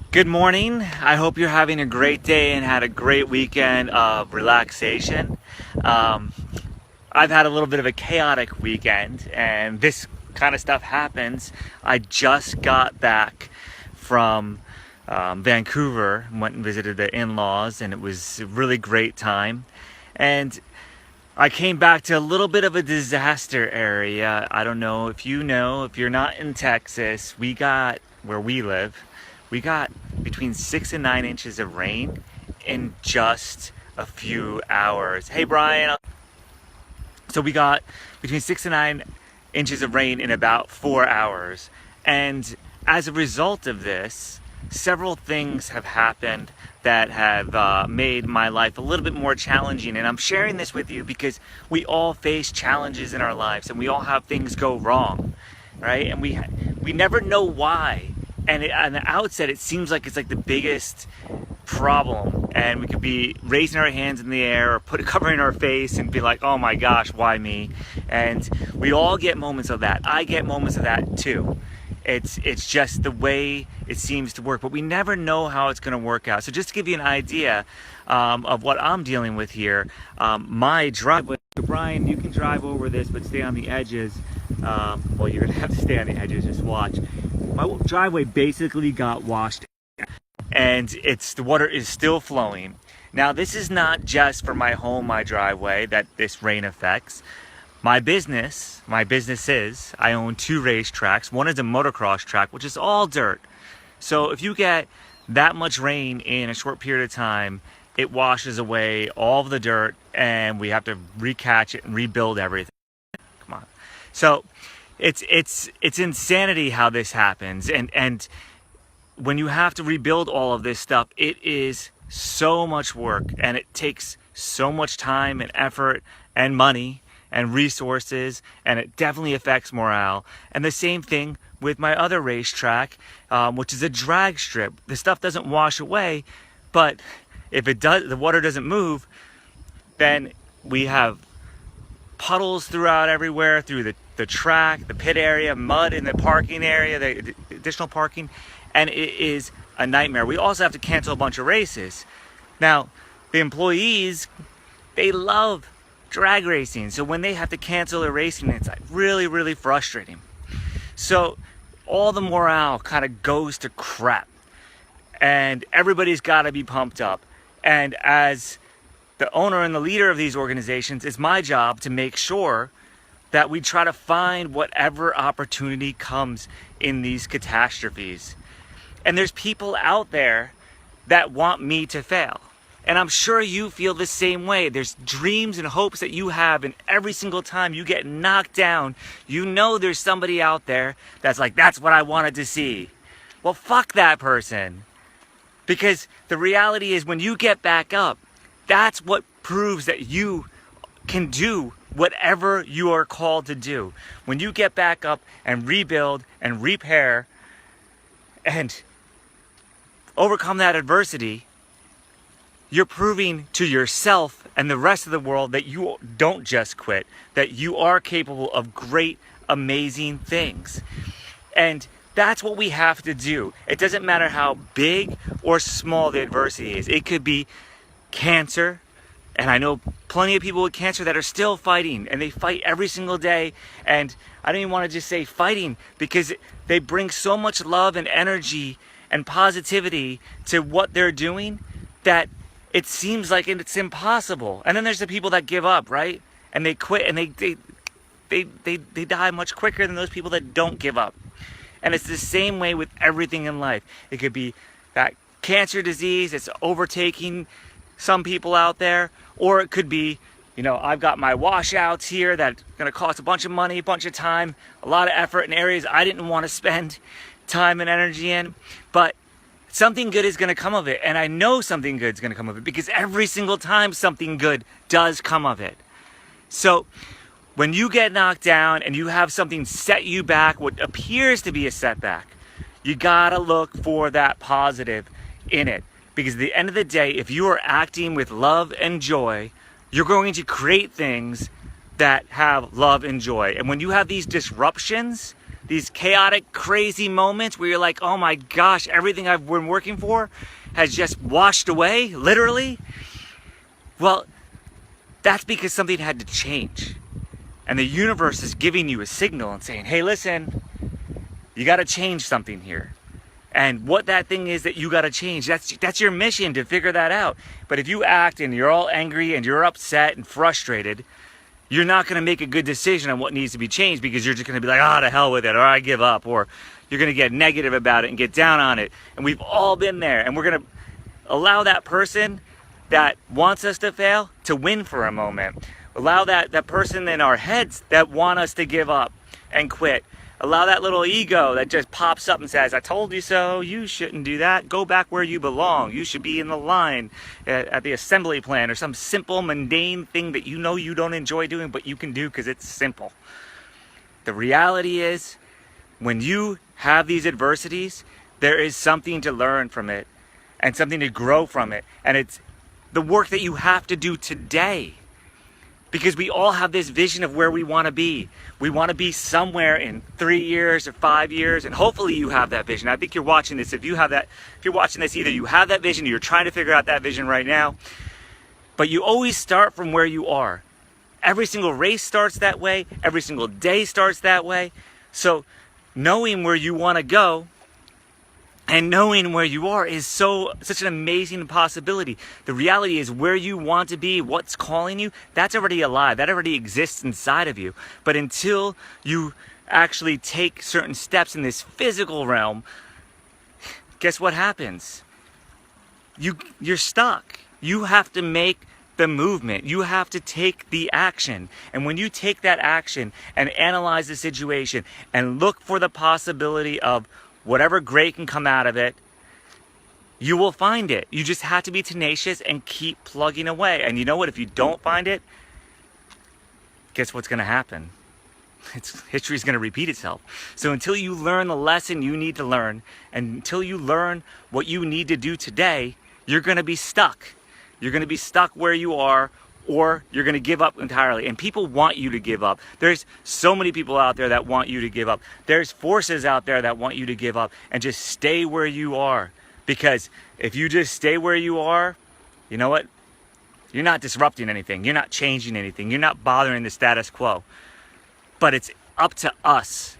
Good morning. I hope you're having a great day and had a great weekend of relaxation. Um, I've had a little bit of a chaotic weekend, and this kind of stuff happens. I just got back from Vancouver, went and visited the in-laws, and it was a really great time. And I came back to a little bit of a disaster area. I don't know if you know, if you're not in Texas, we got, where we live, we got between 6 and 9 inches of rain in just a few hours. Hey Brian. So we got between 6 and 9 inches of rain in about 4 hours. And as a result of this, several things have happened that have made my life a little bit more challenging. And I'm sharing this with you because we all face challenges in our lives and we all have things go wrong, right? And we never know why. And on the outset, it seems like it's like the biggest problem, and we could be raising our hands in the air or covering our face and be like, oh my gosh, why me? And we all get moments of that. I get moments of that too. It's just the way it seems to work, but we never know how it's going to work out. So just to give you an idea of what I'm dealing with here, my driveway, Brian, you can drive over this, but stay on the edges. Well, you're going to have to stay on the edges, just watch. My driveway basically got washed and the water is still flowing. Now, this is not just for my home, my driveway, that this rain affects. My business is, I own 2 racetracks. One is a motocross track, which is all dirt. So if you get that much rain in a short period of time, it washes away all of the dirt and we have to recatch it and rebuild everything. Come on. So it's insanity how this happens. And when you have to rebuild all of this stuff, it is so much work and it takes so much time and effort and money and resources, and it definitely affects morale. And the same thing with my other racetrack, which is a drag strip. The stuff doesn't wash away, but if it does, the water doesn't move, then we have puddles throughout everywhere, through the track, the pit area, mud in the parking area, the additional parking, and it is a nightmare. We also have to cancel a bunch of races. Now, the employees, they love drag racing, so when they have to cancel their racing, it's like really, really frustrating. So all the morale kind of goes to crap, and everybody's got to be pumped up. And as the owner and the leader of these organizations, it's my job to make sure that we try to find whatever opportunity comes in these catastrophes. And there's people out there that want me to fail. And I'm sure you feel the same way. There's dreams and hopes that you have, and every single time you get knocked down, you know there's somebody out there that's like, that's what I wanted to see. Well, fuck that person. Because the reality is, when you get back up, that's what proves that you can do whatever you are called to do. When you get back up and rebuild and repair and overcome that adversity, you're proving to yourself and the rest of the world that you don't just quit, that you are capable of great, amazing things. And that's what we have to do. It doesn't matter how big or small the adversity is. It could be cancer, and I know plenty of people with cancer that are still fighting, and they fight every single day. And I don't even want to just say fighting, because they bring so much love and energy and positivity to what they're doing that it seems like it's impossible. And then there's the people that give up, right? And they quit, and they die much quicker than those people that don't give up. And it's the same way with everything in life. It could be that cancer disease that's overtaking some people out there, or it could be, I've got my washouts here that are going to cost a bunch of money, a bunch of time, a lot of effort in areas I didn't want to spend time and energy in, but something good is going to come of it. And I know something good is going to come of it, because every single time something good does come of it. So when you get knocked down and you have something set you back, what appears to be a setback, you gotta look for that positive in it. Because at the end of the day, if you are acting with love and joy, you're going to create things that have love and joy. And when you have these disruptions, these chaotic, crazy moments where you're like, oh my gosh, everything I've been working for has just washed away, literally. Well, that's because something had to change. And the universe is giving you a signal and saying, hey, listen, you got to change something here. And what that thing is that you got to change, that's your mission, to figure that out. But if you act and you're all angry and you're upset and frustrated, you're not going to make a good decision on what needs to be changed, because you're just going to be like, oh, to hell with it, or I give up, or you're going to get negative about it and get down on it. And we've all been there. And we're going to allow that person that wants us to fail to win for a moment. Allow that person in our heads that want us to give up and quit. Allow that little ego that just pops up and says, I told you so, you shouldn't do that, go back where you belong, you should be in the line at the assembly plant, or some simple, mundane thing that you know you don't enjoy doing, but you can do because it's simple. The reality is, when you have these adversities, there is something to learn from it, and something to grow from it, and it's the work that you have to do today. Because we all have this vision of where we want to be. We want to be somewhere in 3 years or 5 years, and hopefully you have that vision. I think you're watching this. If you're watching this, either you have that vision or you're trying to figure out that vision right now. But you always start from where you are. Every single race starts that way. Every single day starts that way. So knowing where you want to go and knowing where you are is such an amazing possibility. The reality is, where you want to be, what's calling you, that's already alive. That already exists inside of you. But until you actually take certain steps in this physical realm, guess what happens? You're stuck. You have to make the movement. You have to take the action. And when you take that action and analyze the situation and look for the possibility of whatever great can come out of it, you will find it. You just have to be tenacious and keep plugging away. And you know what? If you don't find it, guess what's going to happen? History is going to repeat itself. So until you learn the lesson you need to learn, and until you learn what you need to do today, you're going to be stuck. You're going to be stuck where you are, or you're going to give up entirely. And people want you to give up. There's so many people out there that want you to give up. There's forces out there that want you to give up and just stay where you are. Because if you just stay where you are, you know what? You're not disrupting anything. You're not changing anything. You're not bothering the status quo. But it's up to us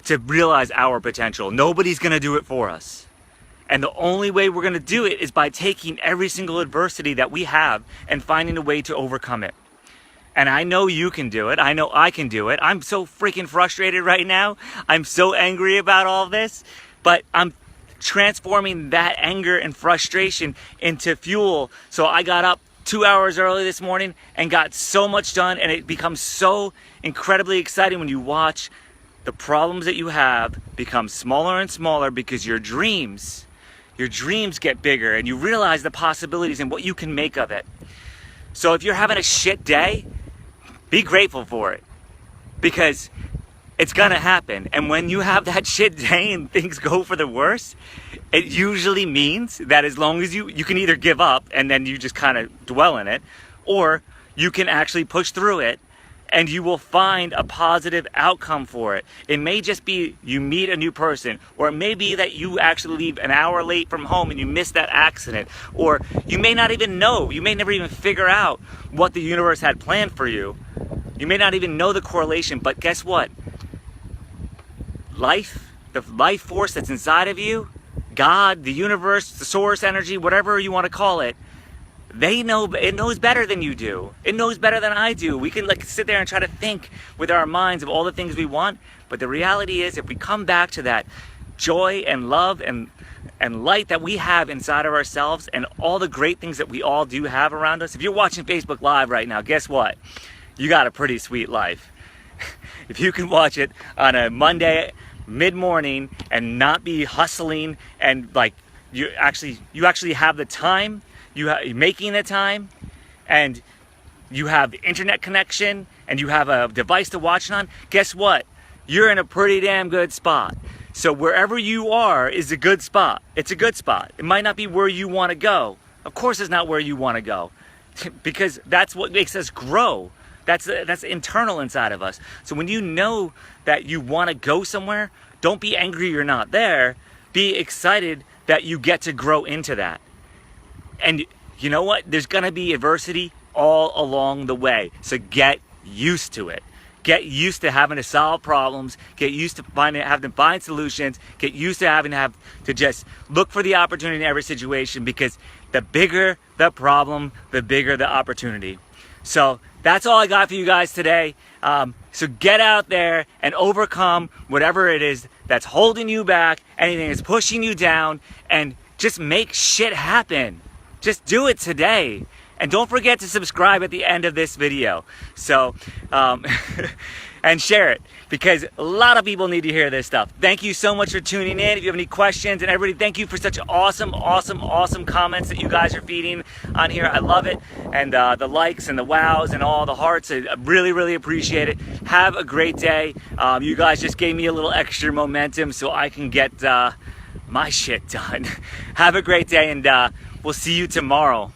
to realize our potential. Nobody's going to do it for us. And the only way we're going to do it is by taking every single adversity that we have and finding a way to overcome it. And I know you can do it. I know I can do it. I'm so freaking frustrated right now. I'm so angry about all this. But I'm transforming that anger and frustration into fuel. So I got up 2 hours early this morning and got so much done. And it becomes so incredibly exciting when you watch the problems that you have become smaller and smaller, because your dreams get bigger and you realize the possibilities and what you can make of it. So if you're having a shit day, be grateful for it, because it's gonna happen. And when you have that shit day and things go for the worse, it usually means that as long as you can either give up and then you just kind of dwell in it, or you can actually push through it and you will find a positive outcome for it. It may just be you meet a new person, or it may be that you actually leave an hour late from home and you miss that accident, or you may not even know, you may never even figure out what the universe had planned for you. You may not even know the correlation, but guess what? Life, the life force that's inside of you, God, the universe, the source energy, whatever you want to call it, it knows better than you do. It knows better than I do. We can sit there and try to think with our minds of all the things we want, but the reality is, if we come back to that joy and love and light that we have inside of ourselves, and all the great things that we all do have around us. If you're watching Facebook Live right now, guess what? You got a pretty sweet life. If you can watch it on a Monday mid-morning and not be hustling, and you actually have the time, you're making the time, and you have internet connection, and you have a device to watch it on, guess what? You're in a pretty damn good spot. So wherever you are is a good spot. It's a good spot. It might not be where you want to go. Of course it's not where you want to go, because that's what makes us grow. That's internal inside of us. So when you know that you want to go somewhere, don't be angry you're not there. Be excited that you get to grow into that. And you know what? There's going to be adversity all along the way. So get used to it. Get used to having to solve problems. Get used to having to find solutions. Get used to having to just look for the opportunity in every situation, because the bigger the problem, the bigger the opportunity. So that's all I got for you guys today. So get out there and overcome whatever it is that's holding you back, anything that's pushing you down, and just make shit happen. Just do it today. And don't forget to subscribe at the end of this video. So, and share it, because a lot of people need to hear this stuff. Thank you so much for tuning in. If you have any questions, and everybody, thank you for such awesome comments that you guys are feeding on here. I love it. And the likes and the wows and all the hearts, I really appreciate it. Have a great day. You guys just gave me a little extra momentum so I can get my shit done. Have a great day, and we'll see you tomorrow.